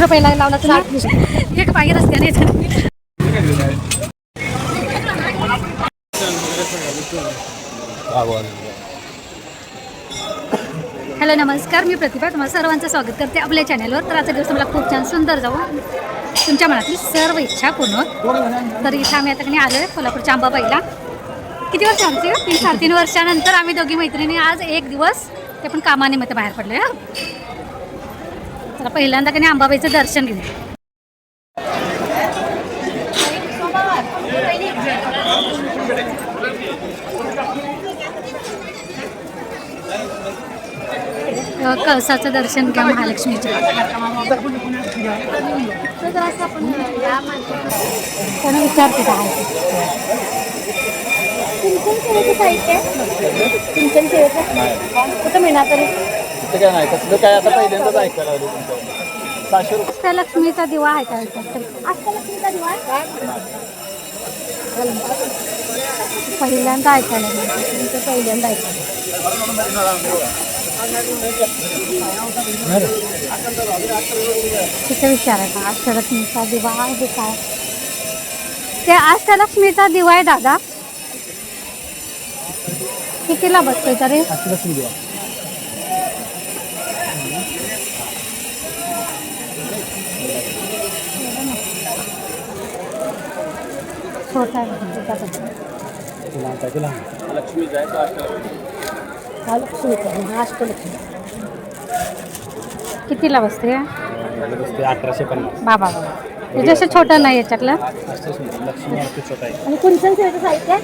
रुपयाला लावला तुला एक पाहिजे रस्त्याने. हॅलो नमस्कार, मी प्रतिभा तुम्हाला सर्वांचं स्वागत करते आपल्या चॅनलवर. तर आजचा दिवस मला खूप छान सुंदर जाऊन तुमच्या मनातली सर्व इच्छा पूर्ण. तर इथं आम्ही आता आलो आहे कोल्हापूरच्या अंबाबाईला. किती वर्ष आमची 3-3.5 वर्षानंतर आम्ही दोघी मैत्रिणी आज एक दिवस ते पण कामानिमित्त बाहेर पडले. तर पहिल्यांदा अंबाबाईचं दर्शन घेऊ. कळसाचं दर्शन घ्या महालक्ष्मीचं. त्यांना विचारते काय सिंचन सेवेचं कुठं मिळणार तरी काय नाही कसलं काय आता पहिल्यांदाच ऐकायला आलो तुमचं. 500 रुपये. अष्टलक्ष्मीचा दिवा आहे का? अष्टलक्ष्मीचा दिवा पहिल्यांदा ऐकायला पहिल्यांदा ऐकायला. तिथे विचारायचं अष्टलक्ष्मीचा दिवा आहे काय? ते अष्टलक्ष्मीचा दिवा आहे दादा, कितीला बसतोय तरी? अष्टलक्ष्मी दिवा छोटा आहे. कितीला बसते? 1850. बाबा त्याच्याशी छोटं नाही याच्यातलं. आणि कुंचन सेवेचं साहित्य,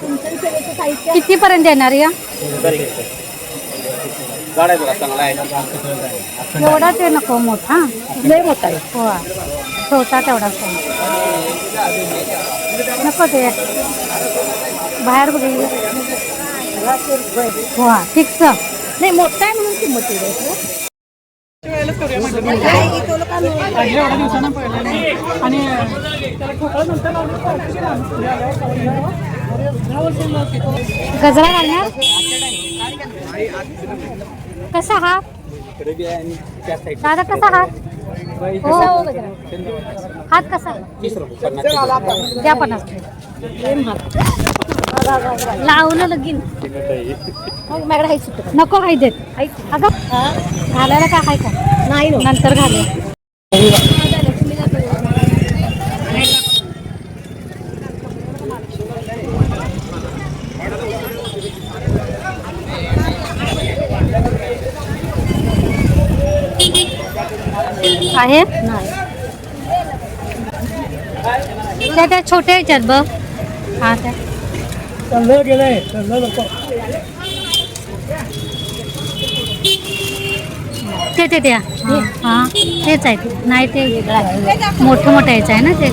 कुंचन सेवेचं साहित्य कितीपर्यंत येणार या? एवढा ते नको, मोठा लय मोठा आहे. हो छोटा तेवढाच नको, ते बाहेर बघितलं. हो फिक्स नाही, मोठा आहे म्हणून किंमत आहे. गजरा घालणार कसा हा दादा? कसा हात? हो हात कसा? 30 रुपये. द्या 50. लावलं लगीन नको काही देत. अगं घालायला काय आहे का? नाही नंतर घालू. आहे त्या छोट्या ह्याच्यात बघ. हा त्या ते द्या. हां तेच आहे. नाही ते मोठं मोठं यायचं आहे ना ते.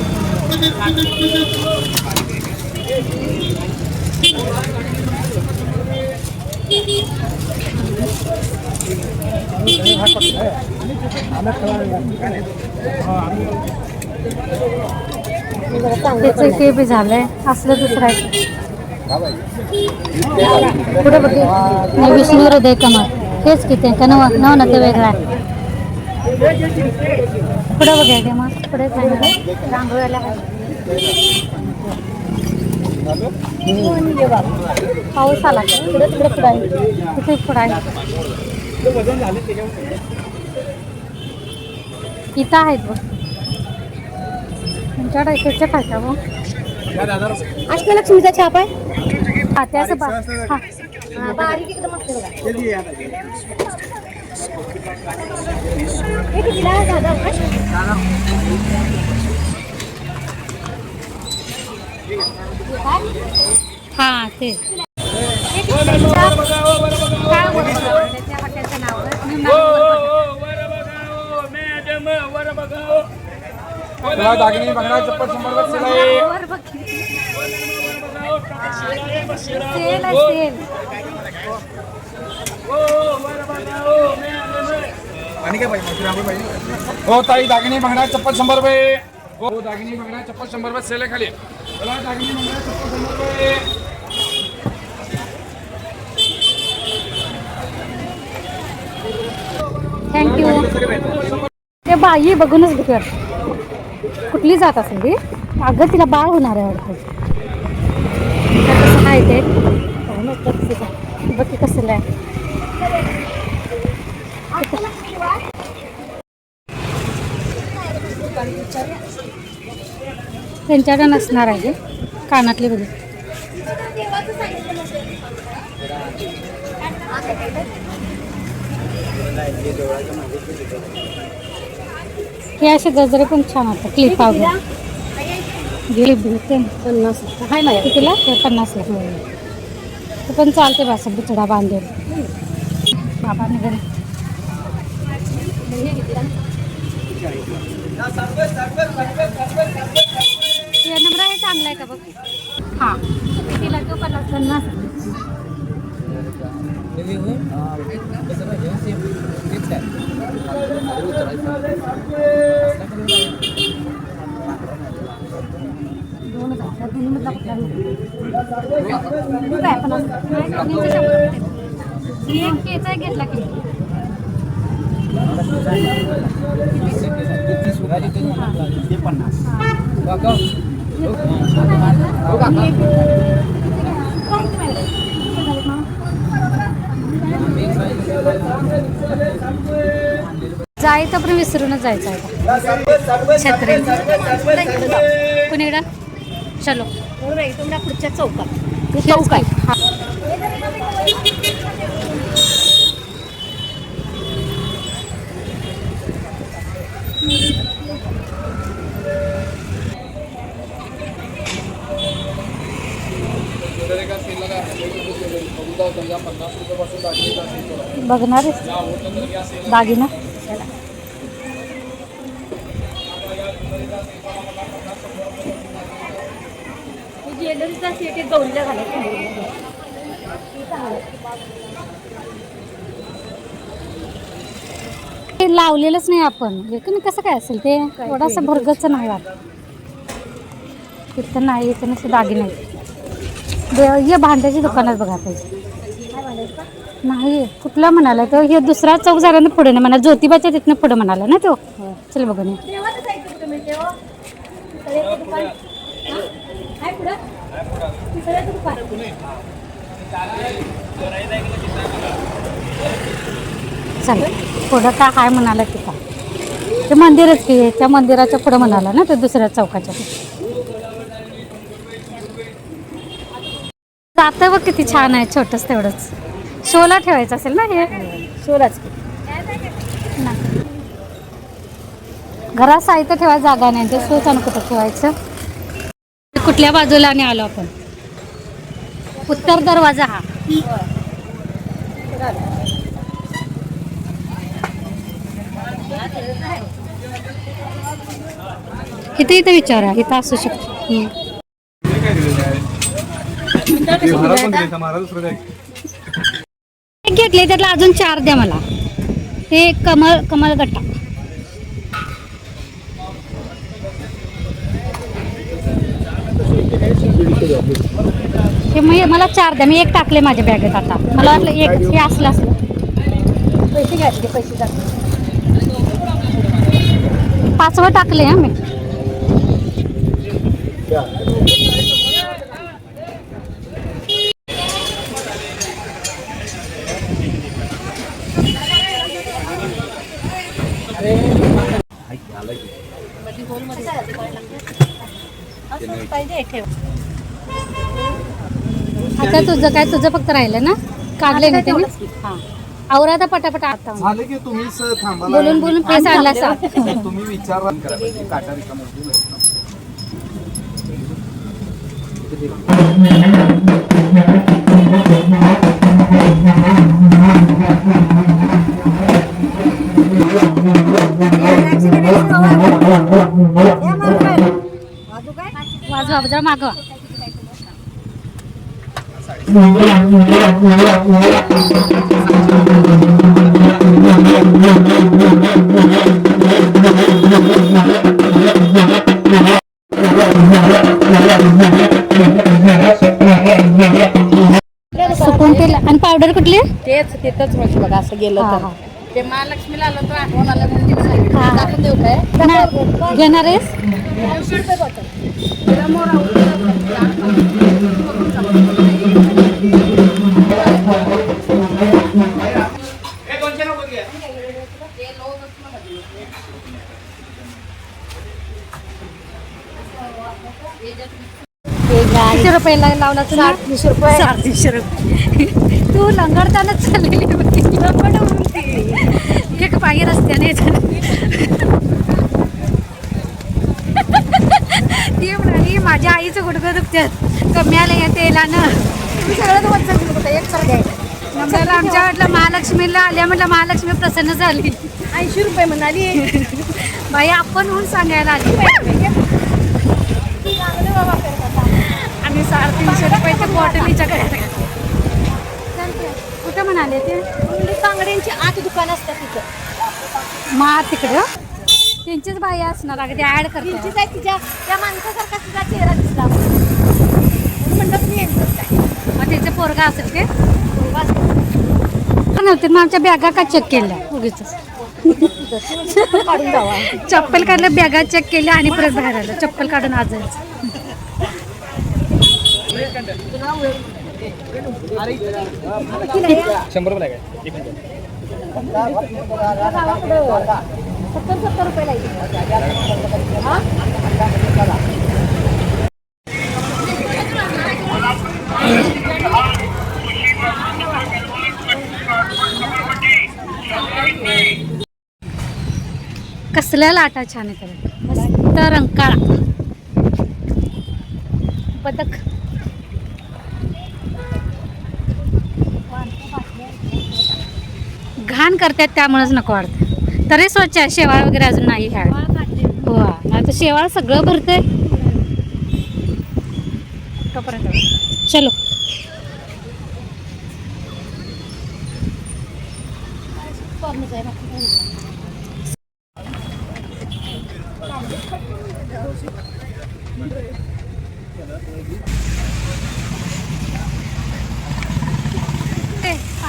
त्याचं ते बी झालंय असलं दुसरं आहे. पुढे बघ विष्णू हृदय कमळ तेच किती का नव ना ते वेगळं आहे. पुढे बघाय ते मग पुढे रांगोळ्याला पाऊस आला पुढे तिकडे पुढे आहे. तिथे पुढे आहे. इथं आहेत बघ तुमच्याकडे इकडच्या खायच्या बघ. अष्टलक्ष्मीचा छाप आहे. हा त्याचं बारीक एकदम असते बघा. हे कितीला आहे दादा? हा ते हॉटेलचं नाव दागिनी बघा. चप्पल 100 आणि काय पाहिजे? हो ताई दागिनी बघणार चप्पल 100 रुपये. हो दागिनी बघणार चप्पल 100 रुपये सेल आहे खाली. चला दागिनी बघणार चप्पल 100 रुपये. थँक्यू. ते बाई बघूनच भीती वाटते. कुठली जात असेल ती? अगं तिला बाळ होणार आहे वाटतं. कसं आहे ते बघ की कसं आहे. त्यांच्याकडे नसणार आहे कानातले बघू. हे असे गजरे पण छान वाटतात. क्लिप वगैरे गेली ते 50 आहे ना कितीला? 50ला. ते पण चालते बा असं बिचडा बांधून. बाबा निघाले. नंबर आहे चांगला आहे का बघ. हां कितीला? तो 50. घेतला की जायचं पण विसरूनच जायचं आहे. छत्री कुणीकडं? चलो तुम्हाला पुढच्या चौकात. चौक आहे. बघणार दागिना ज्वेलरीचा सेट गौरीला घालायचं. ते लावलेलंच नाही आपण. कसं काय असेल ते? थोडासा भरगचं नाही वाटत. तिथं नाही इथं नसतं दागिने हे भांड्याची दुकानात बघा पाहिजे. नाही कुठला म्हणाला तो? हे दुसरा चौक झाला ना पुढे. ना म्हणा ज्योतिबाच्या तिथनं पुढे म्हणाला ना तो. चल बघा ना. चल पुढं काय हाय म्हणाला तिथं? ते मंदिरच की. त्या मंदिराच्या पुढे म्हणाला ना ते दुसऱ्या चौकाच्या. जातं बघ किती छान आहे. छोटंच तेवढंच. शोला ठेवायचं असेल ना हे? शोलाच घरात साहित्य ठेवायला जागा नाही. ते शोच आणि कुठं ठेवायचं? कुठल्या बाजूला आणि आलो आपण? उत्तर दरवाजा हा. इथे विचारा. इथं असू शकतो. घेतले त्यातला अजून 4 द्या मला. हे कमल गट्टा. हे मला 4 द्या. मी 1 टाकले माझ्या बॅगेत. आता मला वाटलं 1 हे असलं पैसे घ्यायचे. पैसे जास्त 5वं टाकले हा मी. आता तुझं फक्त राहिलं ना? काढले ना तुम्ही? हां आवरा आता पटापट. आता झाले की तुम्हीच थांबा. बोलून फेस आणला सा. तुम्ही विचार काटा रिकामा. वाजवा जरा मागवा. सुकून तेल आणि पावडर कुठली? तेच तिथंच म्हणजे बघा असं गेलं तर ते महालक्ष्मीला आलं तर आठवण आलं म्हणून तिने सांगितलं. टाकून देऊ काय? नाही, घेणार आहेस? 80 रुपये बॉटल. तिला मोर आवडतो. किती रुपये लावला तुला? 350 रुपये. 350 रुपये. तू लंगडतानाच चाललेली होती. एक बाई रस्त्याने ती म्हणाली माझ्या आईचं गुडघं दुखतात कमी आलं या तेलानं. तुम्ही सगळं वचन होतं एक सर द्यायचं. चला आमच्या वाटलं महालक्ष्मीला आल्या म्हटलं महालक्ष्मी प्रसन्न झाली. 80 रुपये म्हणाली. बाई आपण म्हणून सांगायला आली. चांगले बाबा करतात. आम्ही 350 रुपयाच्या बॉटलीच्या घरात कुठं म्हणाले ते तांगड्यांची आत दुकान असतात तिथं. मा तिकडं त्यांचीच बाई असणार अगदी ऍड तिचीच करते. आहे तिच्या त्या माणसासारखा तिचा चेहरा दिसला म्हणून म्हणतात मी यांचंच काय. मग त्याचे पोरगा असेल ते नव्हते. मग आमच्या बॅगा का चेक केल्या उगीच काढून जावा. चप्पल काढलं बॅगा चेक केल्या आणि परत बाहेर आलं चप्पल काढून आज जायचं. ₹100 काय 70 रुपये लागेल. कसल्या लाटा छान येतात मस्त रंकाळा पदक. घाण करतात त्यामुळेच नको वाटतं. तरी स्वच्छ आहे. शेवाळ वगैरे अजून नाही ह्या. हो नाही तर शेवाळ सगळं भरतंय. तोपर्यंत चलो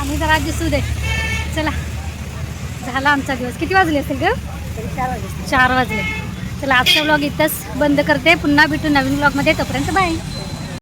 आम्ही जरा दिसू दे. चला झाला आमचा दिवस. किती वाजले असेल ग? 4 वाजले. चला आजचा व्लॉग इथंच बंद करते. पुन्हा भेटू नवीन व्लॉगमध्ये. तोपर्यंत बाय.